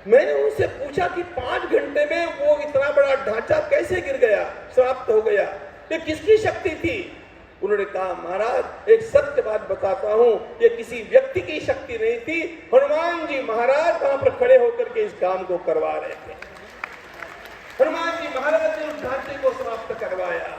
मैंने उनसे पूछा कि 5 घंटे में वो इतना बड़ा ढांचा कैसे गिर गया, समाप्त हो गया, ये किसकी शक्ति थी? उन्होंने कहा, महाराज एक सत्य बात बताता हूं, ये किसी व्यक्ति की शक्ति नहीं थी, हनुमान जी महाराज वहां पर खड़े होकर के इस काम को करवा रहे थे। हनुमान जी महाराज ने उस ढांचे को समाप्त करवाया।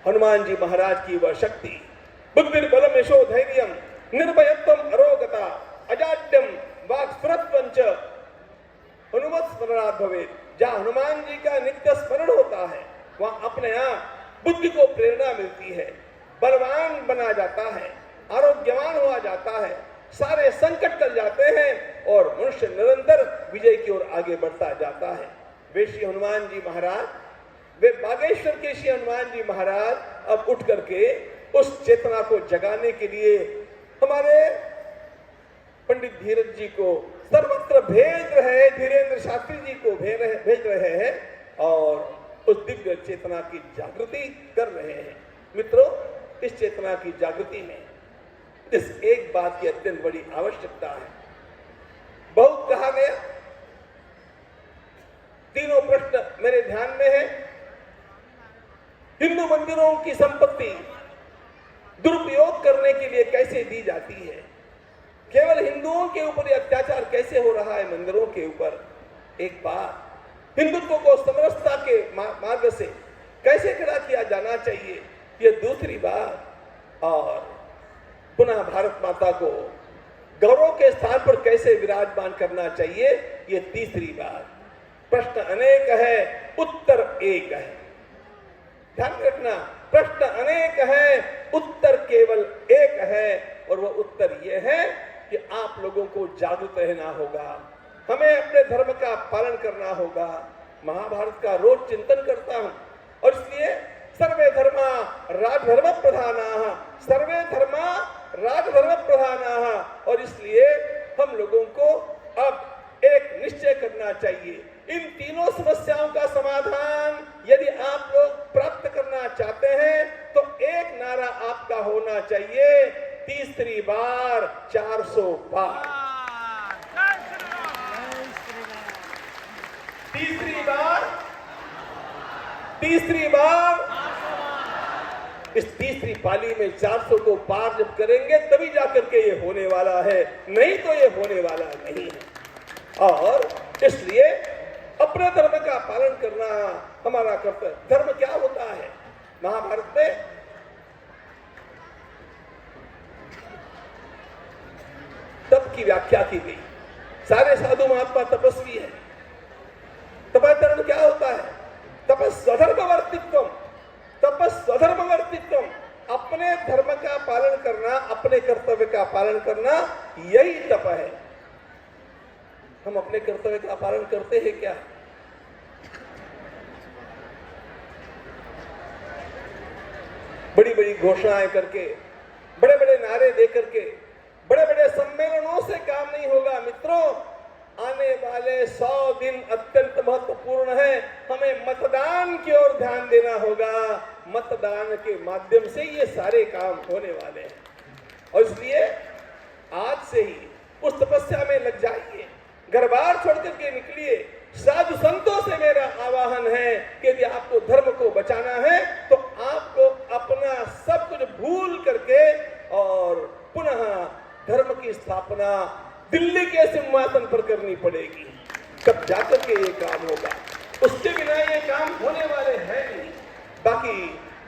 हनुमान जी महाराज की वह शक्ति, बुद्धिर्बलम यशो धैर्यम निर्भयत्वम अरोगता अजाड्यम वाक्स्फुरत्वंच हनुमत स्मरणात् भवेत्। जहां हनुमान जी का नित्य स्मरण होता है वहां अपने आप बुद्धि को प्रेरणा मिलती है, बलवान बना जाता है, आरोग्यवान हुआ जाता है, सारे संकट टल जाते हैं और मनुष्य निरंतर विजय की ओर आगे बढ़ता जाता है। वे श्री हनुमान जी महाराज, वे बागेश्वर के श्री हनुमान जी महाराज अब उठ करके उस चेतना को जगाने के लिए हमारे पंडित धीरज जी को सर्वत्र भेज रहे हैं, धीरेन्द्र शास्त्री जी को भेज रहे हैं और उस दिव्य चेतना की जागृति कर रहे हैं। मित्रों, इस चेतना की जागृति में इस एक बात की अत्यंत बड़ी आवश्यकता है। बहुत कहा गया, तीनों प्रश्न मेरे ध्यान में है। हिंदू मंदिरों की संपत्ति दुरुपयोग करने के लिए कैसे दी जाती है? केवल हिंदुओं के ऊपर अत्याचार कैसे हो रहा है मंदिरों के ऊपर? एक बात, हिंदुत्व को समरसता के मार्ग से कैसे खड़ा किया जाना चाहिए, ये दूसरी बात। और पुनः भारत माता को गौरव के स्थान पर कैसे विराजमान करना चाहिए, ये तीसरी बात। प्रश्न अनेक है, उत्तर एक है। ध्यान रखना, प्रश्न अनेक है, उत्तर केवल एक है और वह उत्तर यह है कि आप लोगों को जागरूक रहना होगा, हमें अपने धर्म का पालन करना होगा। महाभारत का रोज चिंतन करता हूं और इसलिए सर्वे धर्मा राजधर्म प्रधानाः, सर्वे धर्मा राजधर्म प्रधानाः। और इसलिए हम लोगों को अब एक निश्चय करना चाहिए, इन तीनों समस्याओं का समाधान यदि आप लोग प्राप्त करना चाहते हैं तो एक नारा आपका होना चाहिए, तीसरी बार 400 पार। तीसरी बार इस तीसरी पाली में 400 को पार जब करेंगे तभी जाकर के ये होने वाला है, नहीं तो ये होने वाला नहीं है। और इसलिए अपने धर्म का पालन करना हमारा कर्तव्य। धर्म क्या होता है? महाभारत में तप की व्याख्या की गई। सारे साधु महात्मा तपस्वी है। तपस्या क्या होता है? तपस्वधर्मवर्तित्व, तपस्वधर्मवर्तित्व, अपने धर्म का पालन करना, अपने कर्तव्य का पालन करना, यही तप है। हम अपने कर्तव्य का पालन करते हैं क्या? बड़ी बड़ी घोषणाएं करके, बड़े बड़े नारे दे करके, बड़े बड़े सम्मेलनों से काम नहीं होगा। मित्रों, आने वाले 100 दिन अत्यंत महत्वपूर्ण है। हमें मतदान की ओर ध्यान देना होगा। मतदान के माध्यम से ये सारे काम होने वाले हैं और इसलिए आज से ही उस तपस्या में लग जाइए, घर बार छोड़ करके निकलिए। साधु संतों से मेरा आह्वान है कि यदि आपको धर्म को बचाना है तो आपको अपना सब कुछ भूल करके और पुनः धर्म की स्थापना दिल्ली के सिंहासन पर करनी पड़ेगी, तब जाकर के ये काम होगा। उसके बिना ये काम होने वाले हैं नहीं। बाकी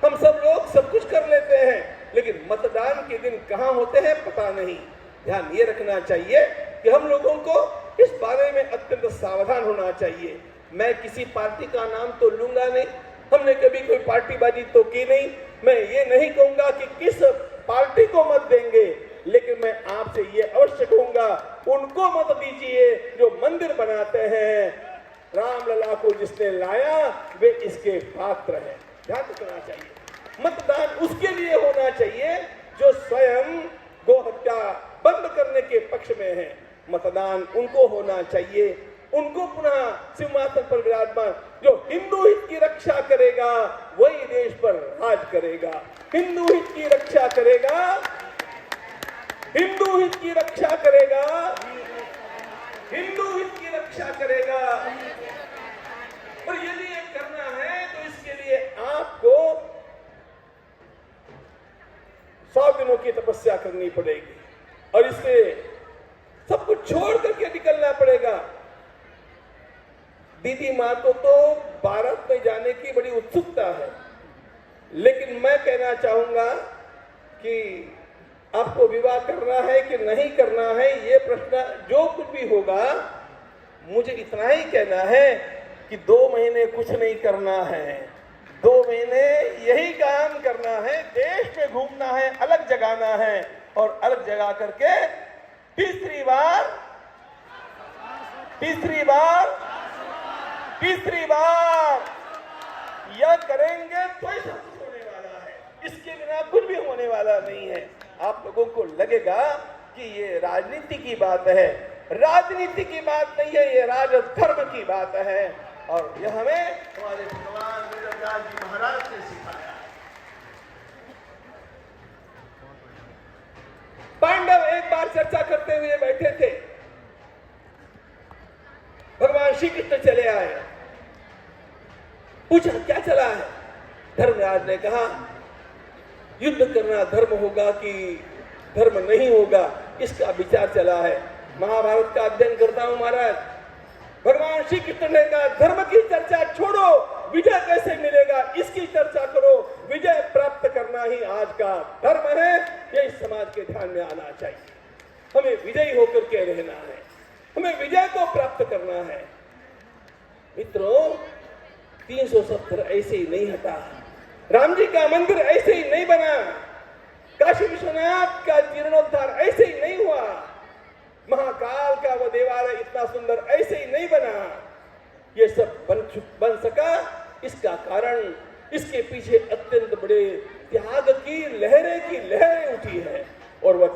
हम सब लोग सब कुछ कर लेते हैं, लेकिन मतदान के दिन कहां होते हैं पता नहीं। ध्यान ये रखना चाहिए कि हम लोगों को इस बारे में अत्यंत सावधान होना चाहिए। मैं किसी पार्टी का नाम तो लूंगा नहीं, हमने कभी कोई पार्टीबाजी तो की नहीं। मैं ये नहीं कहूंगा कि किस पार्टी को मत देंगे, लेकिन मैं आपसे ये अवश्य कहूंगा, उनको मत दीजिए जो मंदिर बनाते हैं। रामलला को जिसने लाया वे इसके पात्र हैं। ध्यान रखना चाहिए। मतदान उसके लिए होना चाहिए जो स्वयं गो हत्या बंद करने के पक्ष में है। मतदान उनको होना चाहिए, उनको पुनः सिंहासन पर विराजमान, जो हिंदू हित की रक्षा करेगा वही देश पर राज करेगा। हिंदू हित की रक्षा करेगा, हिंदू हित की रक्षा करेगा, हिंदू हित की रक्षा रक्षा करेगा। और यदि ये करना है तो इसके लिए आपको 100 दिनों की तपस्या करनी पड़ेगी और इससे सब कुछ छोड़ करके निकलना पड़ेगा। दीदी मां को तो भारत में जाने की बड़ी उत्सुकता है, लेकिन मैं कहना चाहूंगा कि आपको विवाह करना है कि नहीं करना है, ये प्रश्न जो कुछ भी होगा, मुझे इतना ही कहना है कि 2 महीने कुछ नहीं करना है, 2 महीने यही काम करना है, देश में घूमना है, अलग जगाना है और अलग जगा करके तीसरी बार यह करेंगे तो ही सब कुछ होने वाला है। इसके बिना कुछ भी होने वाला नहीं है। आप लोगों को लगेगा कि ये राजनीति की बात है, राजनीति की बात नहीं है, ये राजधर्म की बात है और यह हमें हमारे भगवान वेदव्यास जी महाराज ने सिखाया। पांडव एक बार चर्चा करते हुए बैठे थे, भगवान श्री कृष्ण चले आए, पूछा क्या चला है? धर्मराज ने कहा युद्ध करना धर्म होगा कि धर्म नहीं होगा, इसका विचार चला है। महाभारत का अध्ययन करता हूं महाराज। भगवान श्री कृष्ण ने कहा धर्म की चर्चा छोड़ो, विजय कैसे मिलेगा इसकी चर्चा करो। विजय प्राप्त करना ही आज का धर्म है, यही समाज के ध्यान में आना चाहिए। हमें विजयी होकर के रहना है, हमें विजय को प्राप्त करना है। मित्रों, 370 ऐसे ही नहीं हटा, राम जी का मंदिर ऐसे ही नहीं बना, काशी विश्वनाथ का जीर्णोद्धार ऐसे ही नहीं हुआ, महाकाल का वो देवालय इतना सुंदर ऐसे ही नहीं बना। ये सब बन सका, इसका कारण इसके पीछे अत्यंत बड़े त्याग की लहरें उठी है। और वह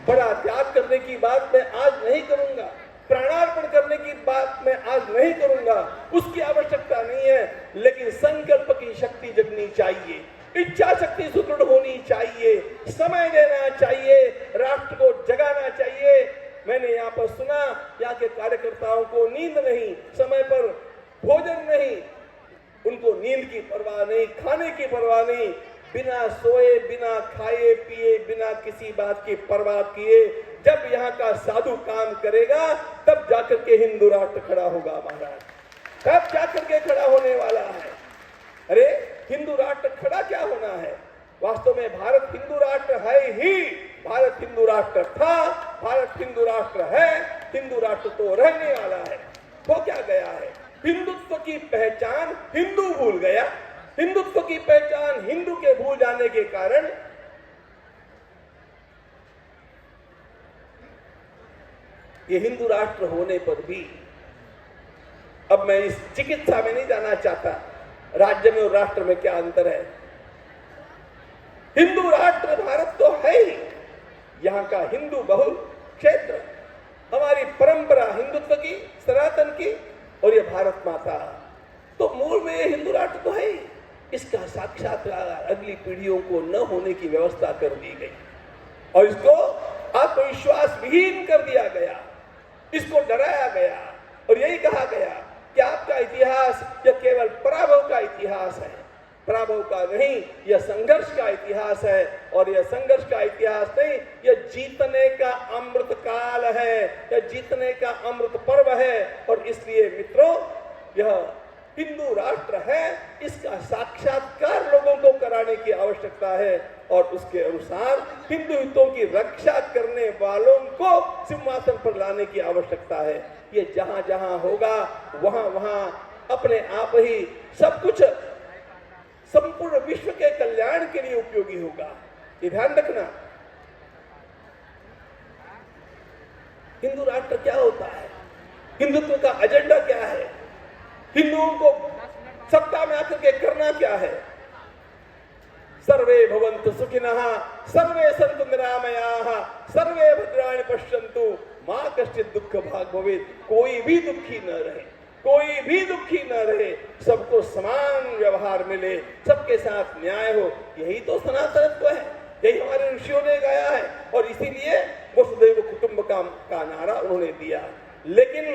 बड़ा त्याग करने की बात मैं आज नहीं करूंगा, प्राणार्पण करने की बात मैं आज नहीं करूंगा, उसकी आवश्यकता नहीं है, लेकिन संकल्प की शक्ति जगनी चाहिए, इच्छा शक्ति सुदृढ़ होनी चाहिए, समय देना चाहिए, राष्ट्र को जगाना चाहिए। मैंने यहाँ पर सुना, यहाँ के कार्यकर्ताओं को नींद नहीं, समय पर भोजन नहीं, उनको नींद की परवाह नहीं, खाने की परवाह नहीं, बिना सोए, बिना खाए पिए, बिना किसी बात की परवाह किए जब यहाँ का साधु काम करेगा तब जाकर के हिंदू राष्ट्र खड़ा होगा महाराज, तब जाकर के खड़ा होने वाला है। अरे हिंदू राष्ट्र खड़ा क्या होना है? वास्तव में भारत हिंदू राष्ट्र है ही, भारत हिंदू राष्ट्र था, भारत हिंदू राष्ट्र है, हिंदू राष्ट्र तो रहने वाला है। वो क्या गया है? हिंदुत्व की पहचान हिंदू भूल गया, हिंदुत्व की पहचान हिंदू के भूल जाने के कारण ये हिंदू राष्ट्र होने पर भी, अब मैं इस चिकित्सा में नहीं जाना चाहता, राज्य में और राष्ट्र में क्या अंतर है। हिंदू राष्ट्र भारत तो है ही, यहां का हिंदू बहुल क्षेत्र, हमारी परंपरा हिंदुत्व की, सनातन की, और ये भारत माता, तो मूल में ये हिंदू राष्ट्र तो है ही। इसका साक्षात्कार अगली पीढ़ियों को न होने की व्यवस्था कर दी गई और इसको आत्मविश्वास विहीन कर दिया गया, इसको डराया गया और यही कहा गया कि आपका इतिहास यह केवल पराभव का इतिहास है, पराभव का नहीं, यह संघर्ष का इतिहास है। और यह संघर्ष का इतिहास नहीं, यह जीतने का अमृत काल है, यह जीतने का अमृत पर्व है। और इसलिए मित्रों, यह हिंदू राष्ट्र है, इसका साक्षात्कार लोगों को कराने की आवश्यकता है और उसके अनुसार हिंदू हितों की रक्षा करने वालों को सिंहासन पर लाने की आवश्यकता है। ये जहां जहां होगा वहां वहां अपने आप ही सब कुछ संपूर्ण विश्व के कल्याण के लिए उपयोगी होगा। ये ध्यान रखना। हिंदू राष्ट्र क्या होता है, हिंदुत्व का एजेंडा क्या है, हिंदुओं को सत्ता में आकर के करना क्या है। सर्वे भवन्तु सुखिनः, सर्वे सन्तु निरामयाः, सर्वे भद्राणि पश्यन्तु, मां कश्चित् दुःख भाग् भवेत्। कोई भी दुखी न रहे, कोई भी दुखी न रहे, सबको समान व्यवहार मिले, सबके साथ न्याय हो। यही तो सनातनत्व है, यही हमारे ऋषियों ने गाया है और इसीलिए वसुधैव कुटुंबकम का नारा उन्होंने दिया। लेकिन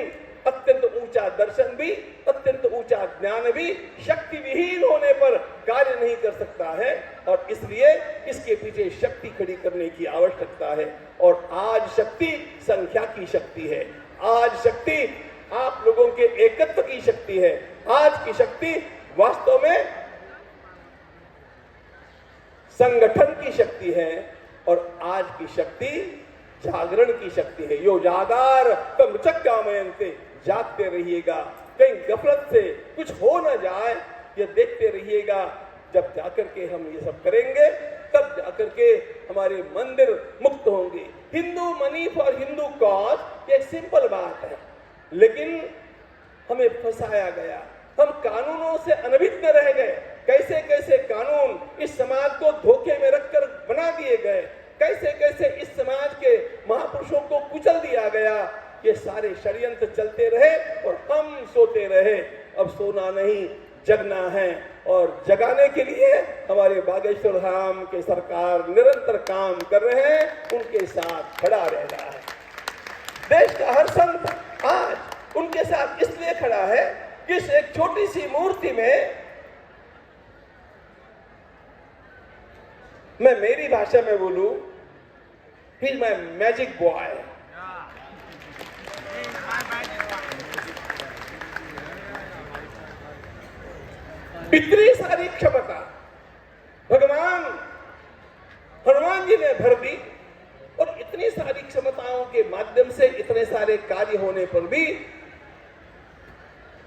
ऊंचा दर्शन भी, अत्यंत ऊंचा ज्ञान भी शक्ति विहीन होने पर कार्य नहीं कर सकता है, और इसलिए इसके पीछे शक्ति खड़ी करने की आवश्यकता है। और आज शक्ति संख्या की शक्ति है, आज शक्ति आप लोगों के एकत्व की शक्ति है, आज की शक्ति वास्तव में संगठन की शक्ति है, और आज की शक्ति जागरण की शक्ति है। यो जागार तम चक्कामयन्ते, जागते रहिएगा, कहीं गफलत से कुछ हो न जाए, ये देखते रहिएगा। जब जाकर के हम ये सब करेंगे तब जाकर के हमारे मंदिर मुक्त होंगे। Hindu money for Hindu cause एक सिंपल बात है, लेकिन हमें फंसाया गया, हम कानूनों से अनभिज्ञ रह गए। कैसे कैसे कानून इस समाज को धोखे में रखकर बना दिए गए, कैसे कैसे इस समाज के महापुरुषों को कुचल दिया गया। ये सारे षड्यंत्र चलते रहे और हम सोते रहे। अब सोना नहीं, जगना है, और जगाने के लिए हमारे बागेश्वर धाम के सरकार निरंतर काम कर रहे हैं, उनके साथ खड़ा रह रहा है। देश का हर संत आज उनके साथ इसलिए खड़ा है कि इस एक छोटी सी मूर्ति में, मैं मेरी भाषा में बोलूं, he is my magic boy. इतनी सारी क्षमता भगवान हनुमान जी ने भर दी, और इतनी सारी क्षमताओं के माध्यम से इतने सारे कार्य होने पर भी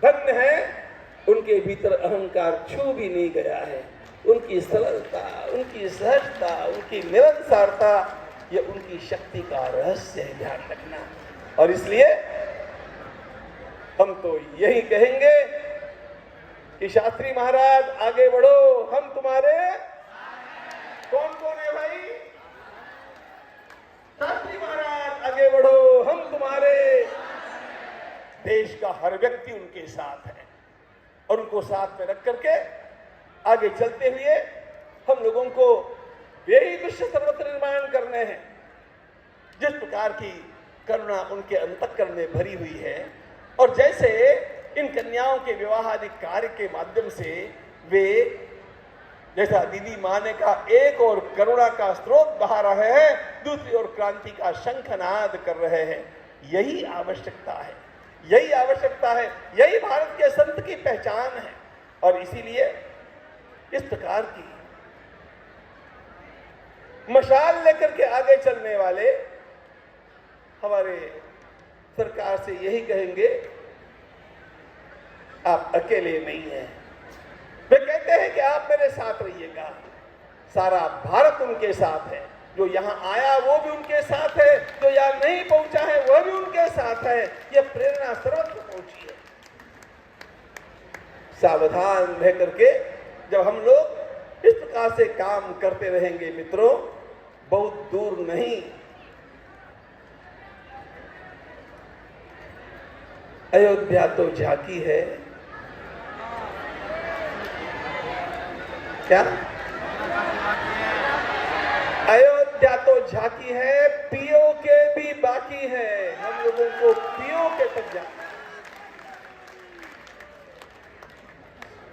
धन्य है उनके भीतर अहंकार छू भी नहीं गया है। उनकी सरलता, उनकी सहजता, उनकी निरंतरता, ये उनकी शक्ति का रहस्य है, ध्यान रखना। और इसलिए हम तो यही कहेंगे कि शास्त्री महाराज आगे बढ़ो, हम तुम्हारे। कौन कौन है भाई? शास्त्री महाराज आगे बढ़ो, हम तुम्हारे। देश का हर व्यक्ति उनके साथ है, और उनको साथ में रख करके आगे चलते हुए हम लोगों को यही विश्व सर्वत्र निर्माण करने हैं। जिस प्रकार की करुणा उनके अंतःकरण में भरी हुई है, और जैसे इन कन्याओं के विवाह आदि कार्य के माध्यम से वे, जैसा दीदी माँ ने कहा, एक और करुणा का स्रोत बहा रहे हैं, दूसरी ओर क्रांति का शंखनाद कर रहे हैं। यही आवश्यकता है, यही आवश्यकता है, यही भारत के संत की पहचान है। और इसीलिए इस प्रकार की मशाल लेकर के आगे चलने वाले हमारे सरकार से यही कहेंगे, आप अकेले नहीं हैं। वे कहते हैं कि आप मेरे साथ रहिएगा। सारा भारत उनके साथ है, जो यहाँ आया वो भी उनके साथ है, जो यहाँ नहीं पहुंचा है वह भी उनके साथ है। यह प्रेरणा सर्वत्र पहुंची है। सावधान रह करके जब हम लोग इस प्रकार से काम करते रहेंगे मित्रों, बहुत दूर नहीं अयोध्या तो झांकी है। क्या अयोध्या तो झांकी है, पियो के भी बाकी है। हम लोगों को पियो के तक जाना।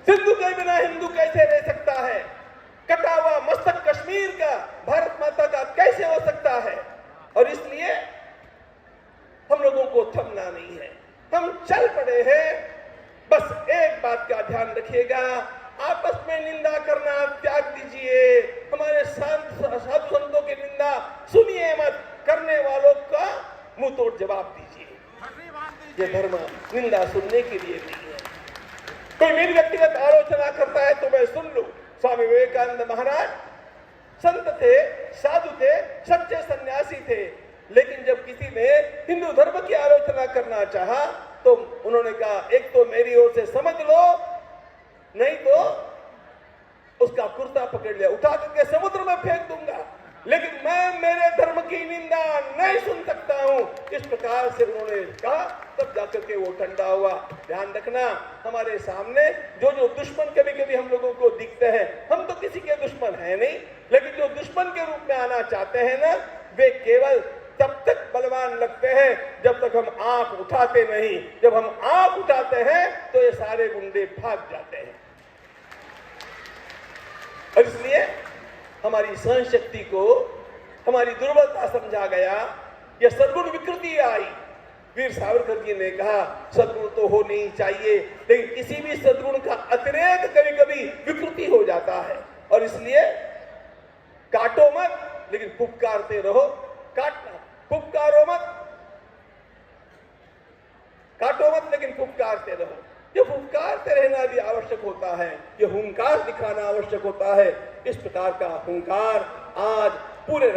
सिंधु के बिना हिंदू कैसे रह सकता है? कटा हुआ मस्तक कश्मीर का भारत माता का कैसे हो सकता है? और इसलिए हम लोगों को थमना नहीं है, हम चल पड़े हैं। बस एक बात का ध्यान रखिएगा, आपस में निंदा करना त्याग दीजिए। हमारे साधु संतों की निंदा सुनिए मत, करने वालों का मुंह तोड़ जवाब दीजिए। ये धर्म निंदा सुनने के लिए नहीं है। कोई मेरी व्यक्तिगत आलोचना करता है तो मैं सुन लूं। स्वामी विवेकानंद महाराज संत थे, साधु थे, सच्चे सन्यासी थे, लेकिन जब किसी ने हिंदू धर्म की आलोचना करना चाहा तो उन्होंने कहा, एक तो मेरी ओर से समझ लो, नहीं तो उसका कुर्ता पकड़ लिया, उठा करके समुद्र में फेंक दूंगा, लेकिन मैं मेरे धर्म की निंदा नहीं सुन सकता हूं। इस प्रकार से उन्होंने कहा, तब जाकर के वो ठंडा हुआ। ध्यान रखना, हमारे सामने जो जो दुश्मन कभी कभी हम लोगों को दिखते हैं, हम तो किसी के दुश्मन है नहीं, लेकिन जो दुश्मन के रूप में आना चाहते हैं ना, वे केवल तब तक बलवान लगते हैं जब तक हम आंख उठाते नहीं। जब हम आंख उठाते हैं तो ये सारे गुंडे भाग जाते हैं। और इसलिए हमारी सहन शक्ति को हमारी दुर्बलता समझा गया। यह सद्गुण विकृति आई। वीर सावरकर जी ने कहा सद्गुण तो होनी ही चाहिए, लेकिन किसी भी सद्गुण का अतिरेक कभी कभी विकृति हो जाता है। और इसलिए काटो मत, लेकिन फुफकारते रहो। काटना, फुफकारो मत, काटो मत, लेकिन फुफकारते रहो। ये फुफकारते रहना भी आवश्यक होता है, ये हुंकार दिखाना आवश्यक होता है। इस प्रकार का हुंकार आज पूरे